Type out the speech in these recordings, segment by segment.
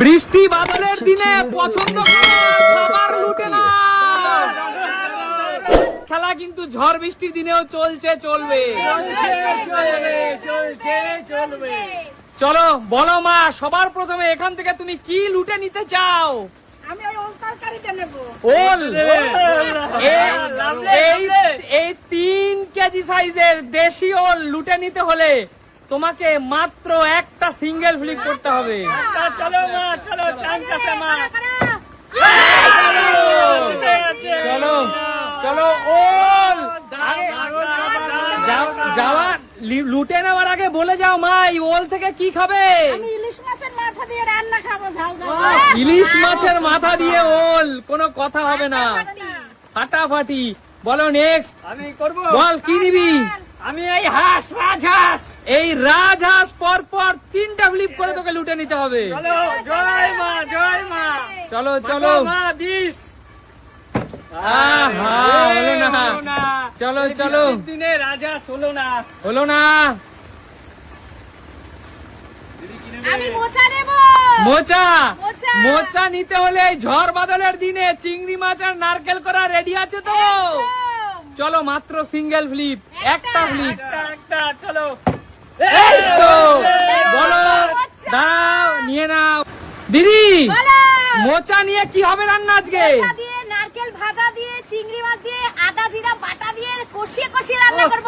বৃষ্টি বাদলের দিনে পছন্দ খাবার লুটে না। খেলা কিন্তু ঝড় বৃষ্টির দিনেও চলছে, চলবে। চলো বলো মা, সবার প্রথমে এখান থেকে তুমি কি লুটে নিতে চাও? আমি ওই ওল তরকারিটা নেব। ওল? এই 3 কেজি সাইজের দেশি ওল লুটে নিতে হলে তোমাকে মাত্র একটা সিঙ্গেল ফ্লিপ করতে হবে। চলো মা, চলো, চান্স আছে মা। চলো চলো, ওল যাওয়া লুটে নেওয়ার আগে বলে যাও মা, এই ওল থেকে কি খাবে? আমি ইলিশ মাছের মাথা দিয়ে রান্না খাবো, ঝাল ঝাল। ইলিশ মাছের মাথা দিয়ে ওল, কোনো কথা হবে না, ফাটাফাটি। বলো নেক্সট। আমি করব। বল কি নিবি? আমি এই হাঁস, রাজহাঁস। এই রাজহাঁস পর পর 3টা ফ্লিপ করে তোকে লুটে নিতে হবে। চলো, জয় মা, জয় মা। চলো চলো। মা দিস। আহা, হলো না। চলো চলো। দিনে রাজহাঁস হলো না। হলো না। আমি মোচা নেব। মোচা? মোচা। মোচা নিতে হলে এই ঝড় বাদলের দিনে চিংড়ি মাছ আর নারকেল করা রেডি আছে তো? চলো মাত্র সিঙ্গেল ফ্লিপ, একটা ফ্লিপ। একটা, চলো। এই তো বলো, দাও নিয়ে নাও। দিদি বলো। মোচা নিয়ে কি হবে রান্না আজকে? মোচা দিয়ে, নারকেল ভাজা দিয়ে, চিংড়ি মাছ দিয়ে, আদা জিরা বাটা দিয়ে কষিয়ে কষিয়ে রান্না করব।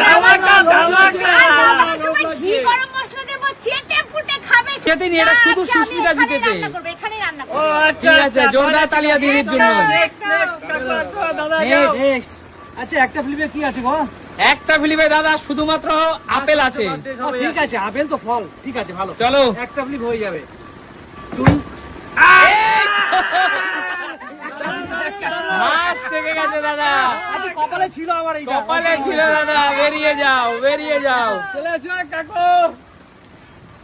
ধামাকা, ধামাকা। আর খাবারের সময় ঘি গরম মশলা দেব, চেটে পুটে খাবে। চেটে নিয়ে, এটা শুধু আজকে আমি সুস্মিতা এখানেই জিতেছে। রান্না করব, এখানেই রান্না ও করব। আচ্ছা, ঠিক আছে, জোরদার তালিয়া দিদির জন্য। দাদা Next. নেক্সট। আচ্ছা, একটা ফ্লিপে কি আছে গো? একটা ফ্লিপে দাদা শুধুমাত্র আপেল আছে। ও, ঠিক আছে, আপেল তো ফল। ঠিক আছে, ভালো। চলো। একটা ফ্লিপ হয়ে যাবে। তুই মাছ থেকে গেছে দাদা, আচ্ছা, কপালে ছিল আমার এইটা। কপালে ছিল দাদা। বেরিয়ে যাও, বেরিয়ে যাও। চলে এসো কাকু।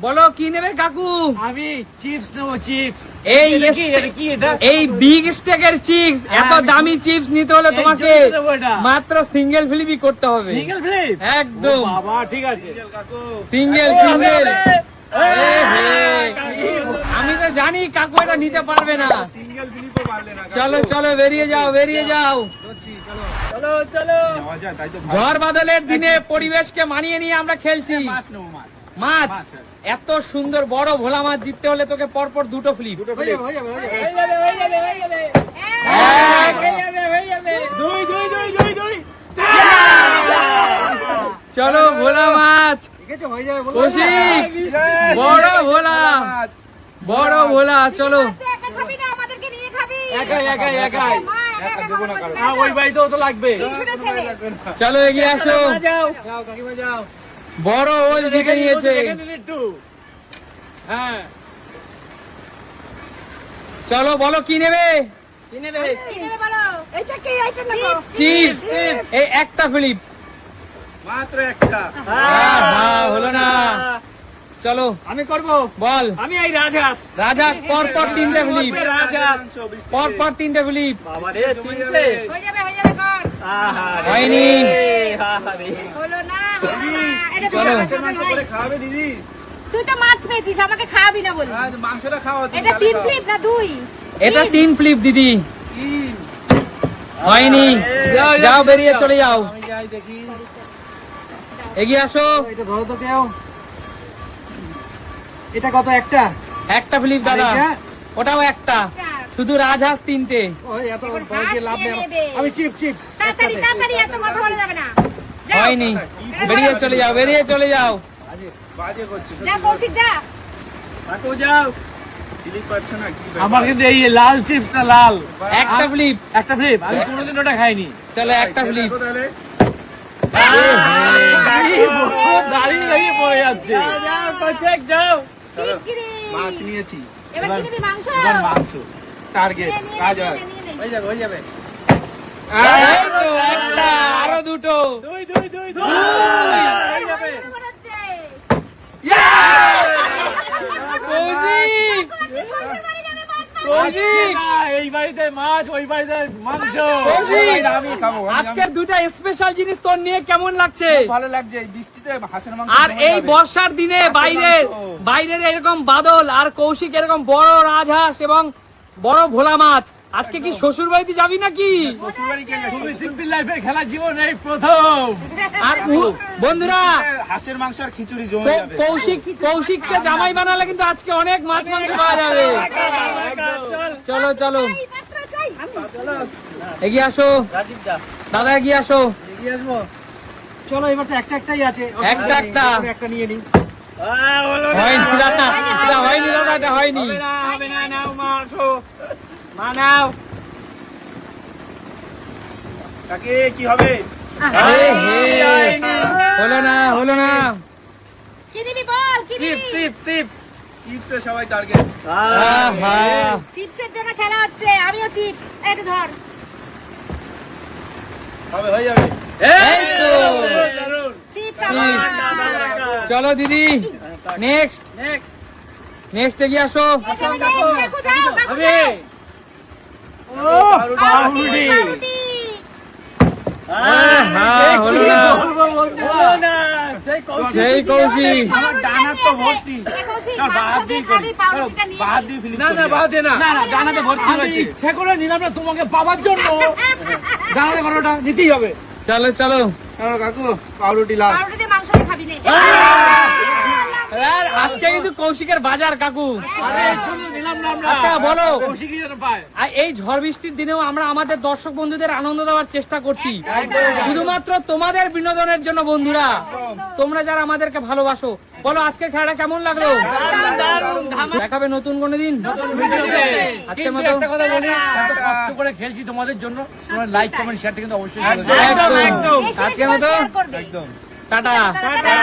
বলো কি নেবে কাকু? আমি চিপস নেবো, চিপস। এই এটা কি? এটা কি এটা? এই বিগ স্টেকের চিপস, এত দামি চিপস নিতে হলে তোমাকে জন্য নেবো এটা। মাত্র সিঙ্গেল ফ্লিপই করতে হবে। Single flip? একদম ও বাবা, ঠিক আছে। Single single. আমি তো জানি কাকু এটা নিতে পারবে না। সিঙ্গেল ফ্লিপও পারলে না। চলো চলো, বেরিয়ে যাও, বেরিয়ে যাও। চলো, চলো। মজা, তাই তো। ঝড় বাদলের দিনে পরিবেশকে মানিয়ে নিয়ে আমরা খেলছি। মাছ নেবো, মাছ। মাছ? মাছ, এত সুন্দর বড় ভোলা মাছ জিততে হলে তোকে পরপর দুটো ফ্লিপ। হয়ে যাবে, হয়ে যাবে, হয়ে যাবে। হয়ে যাবে, হয়ে যাবে, হয়ে যাবে। এক, হয়ে যাবে, হয়ে যাবে। দুই, দুই, দুই, দুই, দুই। চলো ভোলা মাছ। ঠিক আছে, হয়ে যাবে, বলো। কৌশিক, বড় ভোলা, বড় ভোলা। চলো তুই একা খাবি না, আমাদেরকে নিয়ে খাবি। একাই, একাই, একাই। মা, একা দেবো না খাবো কারো। না। ওই বাড়িতেও তো লাগবে। তিনশোটা ছেলে। চলো এগিয়ে আসো। যাও। যাও, কাকিমা, যাও। বড় ওল জিতে নিয়েছে। দেখে নিন একটু। হ্যাঁ। চলো বলো কি নেবে? কি নেবে? কি নেবে বলো? এটা কি? এটা নেবো। চিপস। এই একটা ফ্লিপ। মাত্র একটা। হলো না। চলো আমি করব। বল। আমি এই রাজহাঁস। রাজহাঁস পর পর 3টে ফ্লিপ, রাজহাঁস। পর পর 3টে ফ্লিপ। বাবা রে, তিনটে। হয়ে যাবে, হয়ে যাবে, কর। আহা রে। হয়নি। আহা রে। হলো না, হলো না। এটা চলো। তোমার পছন্দ নয়। খাওয়াবে দিদি? তুই তো মাছ পেয়েছিস, আমাকে খাওয়াবি না বলি। মাংসটা খাওয়া। এটা 3 ফ্লিপ না 2? এটা 3 ফ্লিপ দিদি। হয়নি। যাও, বেরিয়ে চলে যাও। আমি যাই দেখি। এগিয়ে আসো। এটা ধরো তো কেউ। এটা কত? একটা? একটা ফ্লিপ দাদা। আর এটা? ওটাও একটা। শুধু রাজহাঁস 3টে। ওই এত এখন ভয় দিয়ে লাভ নেই ঘাস আমার। নিয়ে নেবে। আমি চিপস। তাড়াতাড়ি তাড়াতাড়ি, এত কথা বলা যাবে না। যাও। হয়নি। বেরিয়ে চলে যাও, বেরিয়ে চলে যাও। বাজে করছিস। যা কৌশিক যা। কাকু যাও। ক্লিক পাচ্ছ না কি? আমার কিন্তু এই লাল চিপসটা লাল একটা ফ্লিপ। একটা ফ্লিপ আমি কোনোদিন ওটা খাইনি। চলো একটা ফ্লিপ। তাহলে দাঁড়িয়ে দাঁড়িয়ে পড়ে যাচ্ছে। যাও, যাও, কৌশিক যাও। শিগগিরই। মাছ নিয়েছি। এবার কি নিবি? মাংস? এবার মাংস। টার্গেট। নিয়ে নে, রাজহাঁস। নিয়ে নে। হয়ে যাবে, হয়ে যাবে। এই তো একটা, আরো দুটো। দুই, দুই, দুই, দুই। হয়ে যাবে। মনে হচ্ছে। কৌশিক, শ্বশুর বাড়ি যাবে, মাছ মাংস। কৌশিক এই বাড়িতে মাছ ওই বাড়িতে মাংস কৌশিক আমি খাবো আজকের দুইটা স্পেশাল জিনিস তোর নিয়ে কেমন লাগছে ভালো লাগছে এই বৃষ্টিতে হাঁসের মাংস আর জমে এই যাবে। বর্ষার দিনে বাইরের এরকম বাদল আর কৌশিক এরকম বড় রাজহাঁস এবং বড় ভোলা মাছ আজকে কি শ্বশুর বাড়িতে যাবি নাকি শ্বশুরবাড়ি গেলে তুমি সিম্পল লাইফের খেলা জীবন এই প্রথম আর বন্ধুরা হাঁসের মাংস আর খিচুড়ি জমে যাবে কৌশিককে জামাই বানালে কিন্তু আজকে অনেক মাছ মাংস পাওয়া যাবে চলো চলো এই মাত্র চাই। এগিয়ে আসো রাজীব দা দাদা এগিয়ে আসো এগিয়ে আসবো চলো এবার তো একটাই আছে একটা একটা একটা নিয়ে নিই হয়নি দাদা এটা হয়নি দাদা এটা হয়নি হবে না নাও মাছ মানাও কাকে কি হবে এ হে হলো না কি দিবি বল, কি দিবি? চিপসে সবাই টার্গেট আহা চিপসের জন্য খেলা হচ্ছে, আমিও চিপস। একটু ধর। হবে হয়ে যাবে এই তো চিপস আমার। চলো দিদি নেক্সট এগিয়ে আসো কাকু যাও, কাকু হবে যাও। পাউরুটি। পাউরুটি। আহা, হলো না হলো না সেই কৌশিক আমার ডানা তো ভর্তি এ কৌশিক, চল, মাংস বাদ দিয়ে দিয়ে খাবি, পাউরুটিটা নিয়ে বাদ নে। দিয়ে ফিলিপ না না বাদ দে না না না জানাতে ভর্তি আমি হয়েছে ইচ্ছে করে নিলাম না তোমাকে পাওয়ার জন্য দাঁড়াতে করাটা নিতেই হবে চলো চলো কাকু পাউরুটি লাস্ট পাউরুটি দিয়ে মাংস দিয়ে খাবি নে। আর আজকে কিন্তু কৌশিকের বাজার কাকু আরে এর জন্য নিলাম না আমরা আচ্ছা, বলো। কৌশিকই যেন পায় আর এই ঝড় বৃষ্টির দিনেও আমরা আমাদের দর্শক বন্ধুদের আনন্দ দেওয়ার চেষ্টা করছি শুধুমাত্র তোমাদের বিনোদনের জন্য বন্ধুরা তোমরা যারা আমাদেরকে ভালোবাসো বলো আজকের খেলাটা কেমন লাগলো দেখাবে নতুন কোনো দিন ভিডিওতে আজকের কিন্তু মতো একটা কথা বলি এত কষ্ট করে খেলছি তোমাদের জন্য তোমরা লাইক কমেন্ট শেয়ারটা কিন্তু অবশ্যই করে দেবে। একদম বেশি বেশি আজকের করে মতো share করবে। একদম টাটা টাটা।